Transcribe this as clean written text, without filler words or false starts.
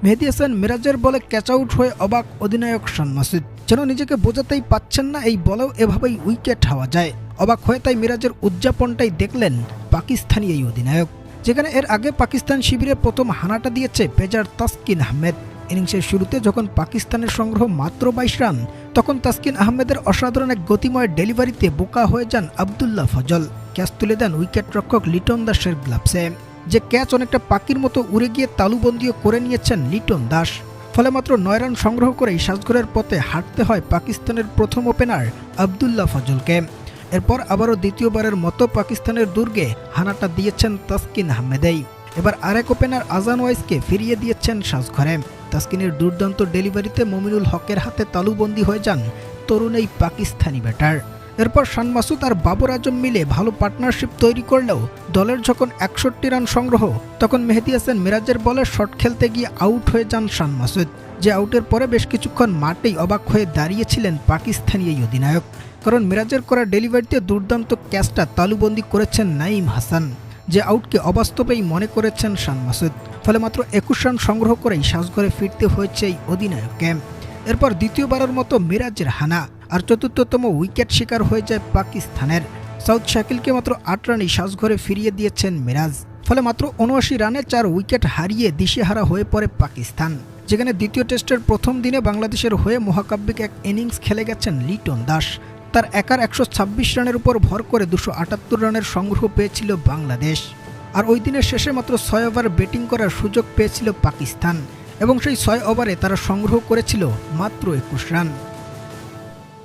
মেহেদী হাসান মিরাজের বলে catch out হয়ে অবাক অধিনায়ক শান মাসুদ। যেন নিজেকে বোঝাতেই পাচ্ছেন না এই বলেও এভাবেই উইকেট হাওয়া যায়। অবাক হয়ে তাই মিরাজের উদযাপনটাই দেখলেন পাকিস্তানি এই অধিনায়ক, যেখানে এর আগে পাকিস্তান শিবিরে প্রথম হানাটা দিয়েছে পেসার তাসকিন আহমেদ। ইনিংসের শুরুতে যখন পাকিস্তানের সংগ্রহ মাত্র 22 রান, তখন তাসকিন আহমেদের অসাধারণ এক গতিময় ডেলিভারিতে বোকা হয়ে যান আবদুল্লাহ ফজল। ক্যাচ তুলে দেন উইকেট রক্ষক লিটন দাসের গ্লাভসে, যে ক্যাচ অনেকটা পাখির মতো উড়ে গিয়ে তালুবন্দিও করে নিয়েছেন লিটন দাস। ফলে মাত্র 9 রান সংগ্রহ করেই সাজঘরের পথে হাঁটতে হয় পাকিস্তানের প্রথম ওপেনার আবদুল্লাহ ফজলকে। এরপর আবারও দ্বিতীয়বারের মতো পাকিস্তানের দুর্গে হানাটা দিয়েছেন তাসকিন আহমেদেই। এবার আরেক ওপেনার আজান ওয়াইসকে ফিরিয়ে দিয়েছেন সাজঘরে। তাসকিনের দুর্দান্ত ডেলিভারিতে মমিনুল হকের হাতে তালুবন্দি হয়ে যান তরুণ এই পাকিস্তানি ব্যাটার। এরপর শান মাসুদ আর বাবর আজম মিলে ভালো পার্টনারশিপ তৈরি করলেও দলের যখন 61 রান সংগ্রহ, তখন মেহেদী হাসান মিরাজের বলে শট খেলতে গিয়ে আউট হয়ে যান শান মাসুদ। যে আউটের পরে বেশ কিছুক্ষণ মাঠেই অবাক হয়ে দাঁড়িয়েছিলেন পাকিস্তানি এই অধিনায়ক, কারণ মিরাজের করা ডেলিভারিতে দুর্দান্ত ক্যাচটা তালুবন্দি করেছেন নাঈম হাসান, যে আউটকে অবাস্তবেই মনে করেছেন শান মাসুদ। ফলে মাত্র 21 রান সংগ্রহ করেই সাজঘরে ফিরতে হয়েছে এই অধিনায়ককে। এরপর দ্বিতীয়বারের মতো মিরাজের হানা আর চতুর্থতম উইকেট শিকার হয়ে যায় পাকিস্তানের। সাউথ শাকিলকে মাত্র 8 রানেই সাজঘরে ফিরিয়ে দিয়েছেন মিরাজ। ফলে মাত্র 79 রানে 4 উইকেট হারিয়ে দিশেহারা হয়ে পড়ে পাকিস্তান, যেখানে দ্বিতীয় টেস্টের প্রথম দিনে বাংলাদেশের হয়ে মহাকাব্যিক এক ইনিংস খেলে গেছেন লিটন দাস। তার একার 126 রানের উপর ভর করে 278 রানের সংগ্রহ পেয়েছিল বাংলাদেশ। আর ওই দিনের শেষে মাত্র 6 ওভার ব্যাটিং করার সুযোগ পেয়েছিল পাকিস্তান, এবং সেই 6 ওভারে তারা সংগ্রহ করেছিল মাত্র 21 রান।